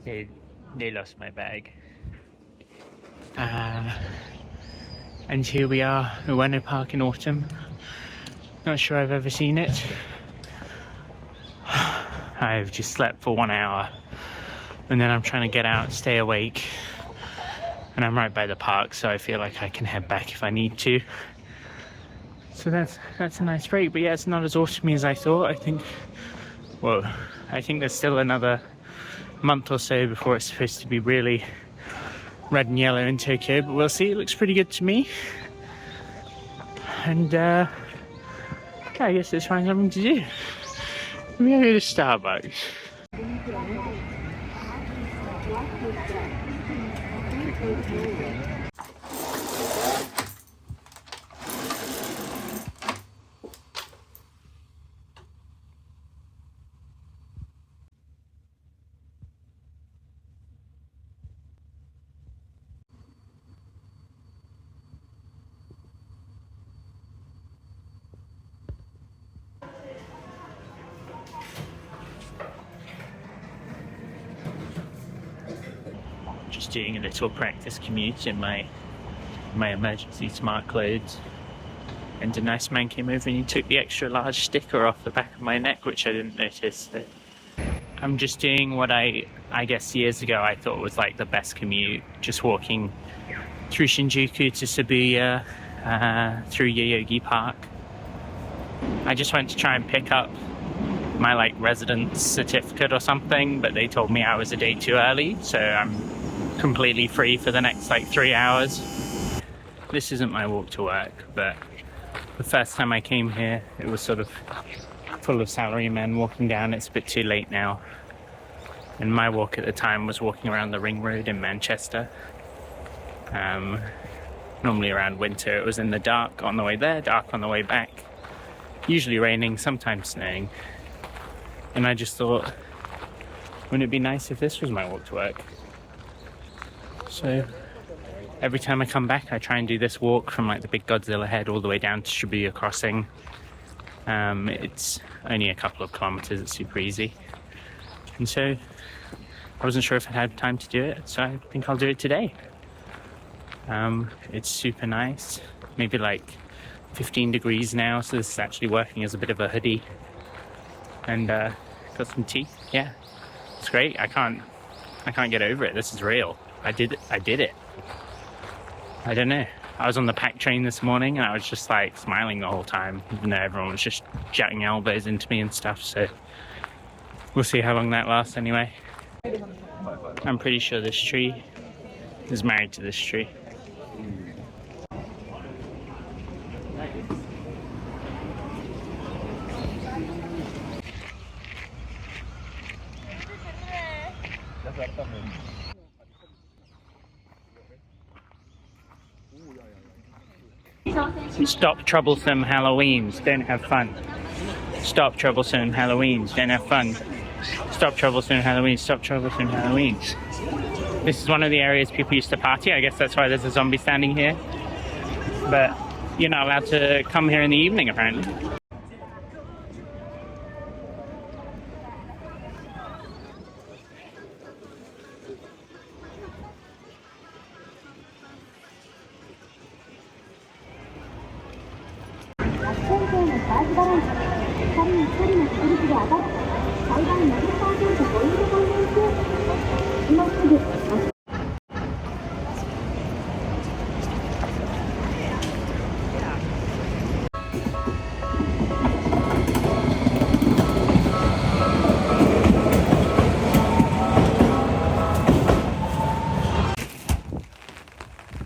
They lost my bag. And here we are, Ueno Park in autumn. Not sure I've ever seen it. I've just slept for 1 hour and then I'm trying to get out, stay awake. And I'm right by the park, so I feel like I can head back if I need to. So that's a nice break, but yeah, it's not as autumny as I thought. I think there's still another month or so before it's supposed to be really red and yellow in Tokyo, but we'll see. It looks pretty good to me. And yeah, I guess let's find something to do. Let me go to Starbucks. Just doing a little practice commute in my emergency smart clothes, and a nice man came over and he took the extra large sticker off the back of my neck, which I didn't notice. I'm just doing what I guess years ago I thought was like the best commute, just walking through Shinjuku to Shibuya, through Yoyogi Park. I just went to try and pick up my like residence certificate or something, but they told me I was a day too early, so I'm completely free for the next like 3 hours. This isn't my walk to work, but the first time I came here it was sort of full of salarymen walking down. It's a bit too late now, and my walk at the time was walking around the ring road in Manchester. Normally around winter it was in the dark on the way there, dark on the way back, usually raining, sometimes snowing. And I just thought, wouldn't it be nice if this was my walk to work? So every time I come back I try and do this walk from like the big Godzilla head all the way down to Shibuya Crossing. It's only a couple of kilometers, it's super easy. And so I wasn't sure if I had time to do it, so I think I'll do it today. It's super nice, maybe like 15 degrees now, so this is actually working as a bit of a hoodie. And got some tea. Yeah, it's great. I can't get over it. This is real. I did it. I don't know. I was on the pack train this morning and I was just like smiling the whole time, even though everyone was just jutting elbows into me and stuff. So we'll see how long that lasts anyway. I'm pretty sure this tree is married to this tree. Stop troublesome Halloweens, don't have fun. Stop troublesome Halloweens, don't have fun. Stop troublesome Halloweens, stop troublesome Halloweens. This is one of the areas people used to party. I guess that's why there's a zombie standing here. But you're not allowed to come here in the evening, apparently.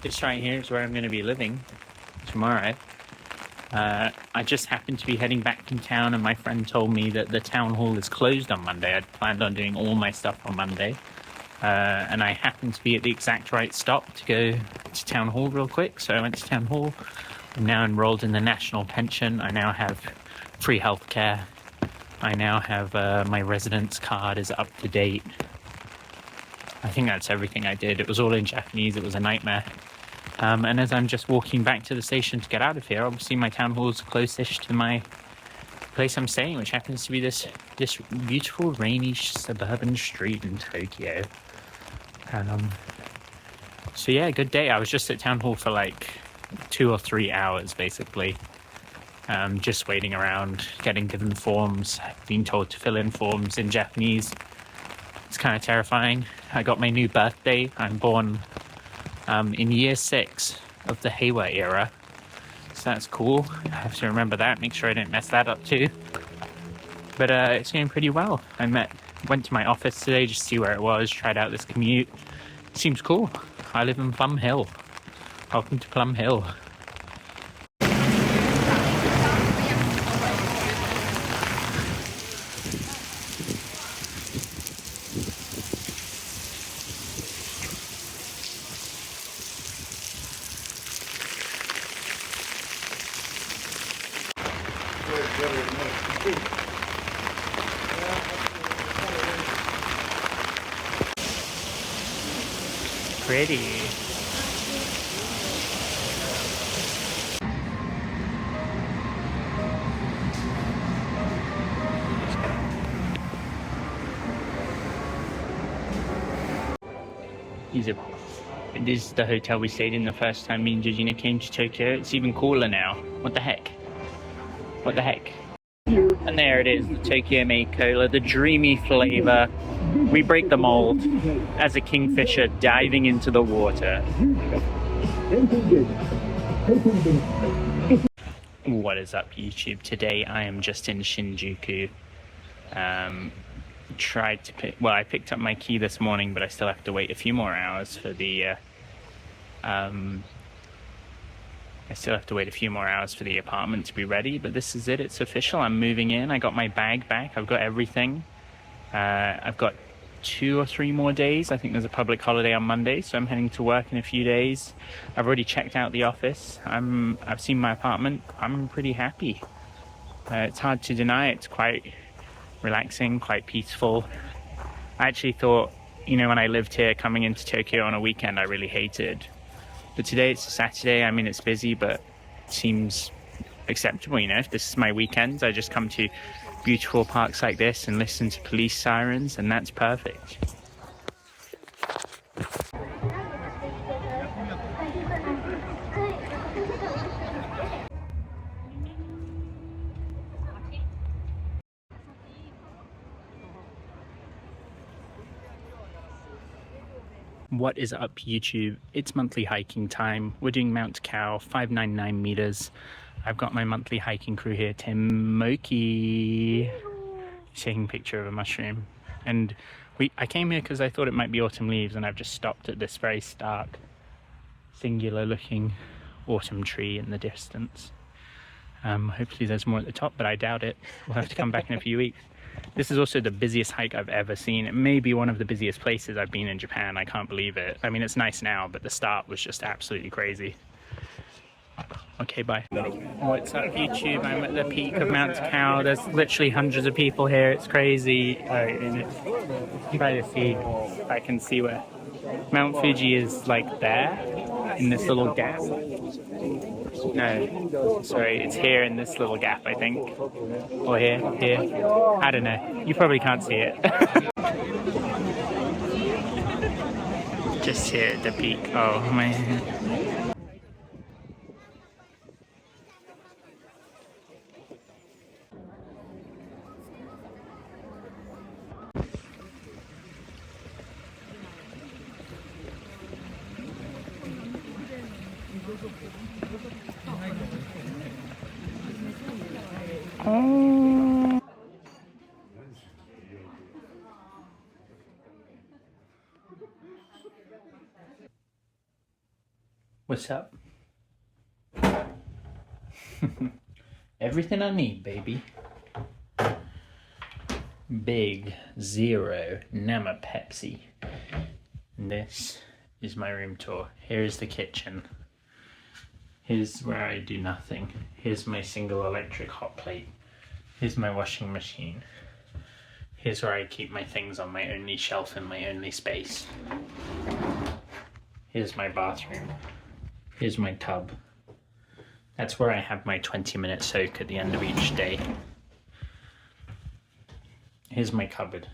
This right here is where I'm going to be living tomorrow. I just happened to be heading back from town and my friend told me that the town hall is closed on Monday. I'd planned on doing all my stuff on Monday. And I happened to be at the exact right stop to go to town hall real quick. So I went to town hall. I'm now enrolled in the national pension. I now have free healthcare. I now have my residence card is up to date. I think that's everything I did. It was all in Japanese. It was a nightmare. And as I'm just walking back to the station to get out of here, obviously my town hall is close-ish to my place I'm staying, which happens to be this beautiful rainy suburban street in Tokyo. So yeah, good day. I was just at town hall for like 2 or 3 hours basically, just waiting around, getting given forms, being told to fill in forms in Japanese. It's kind of terrifying. I got my new birthday. I'm born in year 6 of the Heiwa era, so that's cool. I have to remember that, make sure I don't mess that up too. But it's going pretty well. Went to my office today just to see where it was, tried out this commute. Seems cool. I live in Plum Hill. Welcome to Plum Hill. Pretty. This is the hotel we stayed in the first time me and Georgina came to Tokyo. It's even cooler now. What the heck? What the heck? And there it is, the Tokyo Made Cola, the dreamy flavor. We break the mold as a kingfisher diving into the water. What is up, YouTube? Today I am just in Shinjuku. I picked up my key this morning, but I still have to wait a few more hours for the apartment to be ready, but this is it. It's official. I'm moving in. I got my bag back. I've got everything. I've got 2 or 3 more days. I think there's a public holiday on Monday, so I'm heading to work in a few days. I've already checked out the office. I've seen my apartment. I'm pretty happy. It's hard to deny. It's quite relaxing, quite peaceful. I actually thought, when I lived here, coming into Tokyo on a weekend, I really hated. But today it's a Saturday. I mean, it's busy, but it seems acceptable. If this is my weekends, I just come to beautiful parks like this and listen to police sirens, and that's perfect. What is up, YouTube? It's monthly hiking time. We're doing Mount Kao, 599 meters. I've got my monthly hiking crew here, Timoki. He's taking a picture of a mushroom. And I came here because I thought it might be autumn leaves, and I've just stopped at this very stark, singular looking autumn tree in the distance. Hopefully there's more at the top, but I doubt it. We'll have to come back in a few weeks. This is also the busiest hike I've ever seen. It may be one of the busiest places I've been in Japan. I can't believe it. I mean, it's nice now, but the start was just absolutely crazy. Okay, bye. What's up, YouTube? I'm at the peak of Mount Kao. There's literally hundreds of people here. It's crazy. Try to see if I can see where Mount Fuji is, like there, in this little gap. No, sorry, it's here in this little gap, I think. Or here. I don't know. You probably can't see it. Just here at the peak. Oh, man. Oh. What's up? Everything I need, baby. Big Zero Nama Pepsi. And this is my room tour. Here's the kitchen. Here's where I do nothing. Here's my single electric hot plate. Here's my washing machine. Here's where I keep my things on my only shelf in my only space. Here's my bathroom. Here's my tub. That's where I have my 20-minute soak at the end of each day. Here's my cupboard.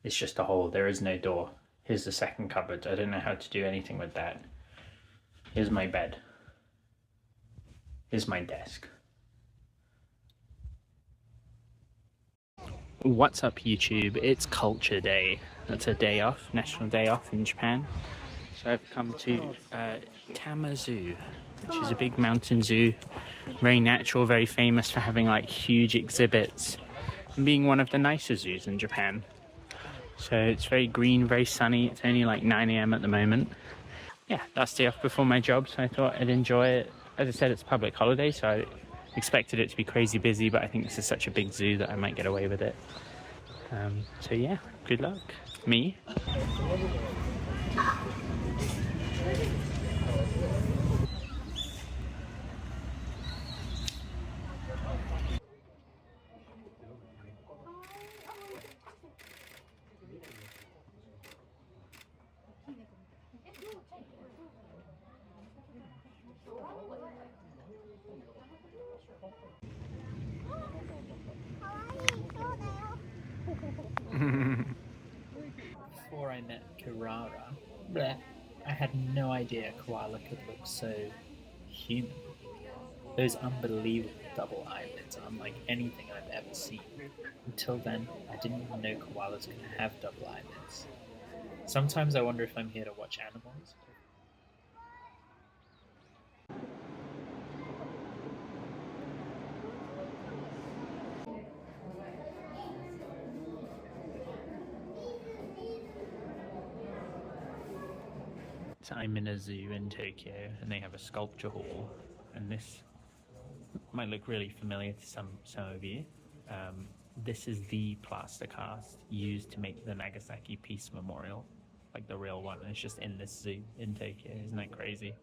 It's just a hole, there is no door. Here's the second cupboard. I don't know how to do anything with that. Here's my bed. Here's my desk. What's up, YouTube? It's Culture Day. That's a day off, national day off in Japan. So I've come to Tama Zoo, which is a big mountain zoo. Very natural, very famous for having like huge exhibits and being one of the nicer zoos in Japan. So it's very green, very sunny. It's only like 9 AM at the moment. Yeah, last day off before my job, so I thought I'd enjoy it. As I said, it's a public holiday, so I expected it to be crazy busy, but I think this is such a big zoo that I might get away with it. So yeah, good luck. Me. Before I met Kirara, I had no idea koala could look so human. Those unbelievable double eyelids are unlike anything I've ever seen. Until then, I didn't even know koalas could have double eyelids. Sometimes I wonder if I'm here to watch animals. So I'm in a zoo in Tokyo and they have a sculpture hall, and this might look really familiar to some of you. This is the plaster cast used to make the Nagasaki Peace Memorial, like the real one. It's just in this zoo in Tokyo. Isn't that crazy?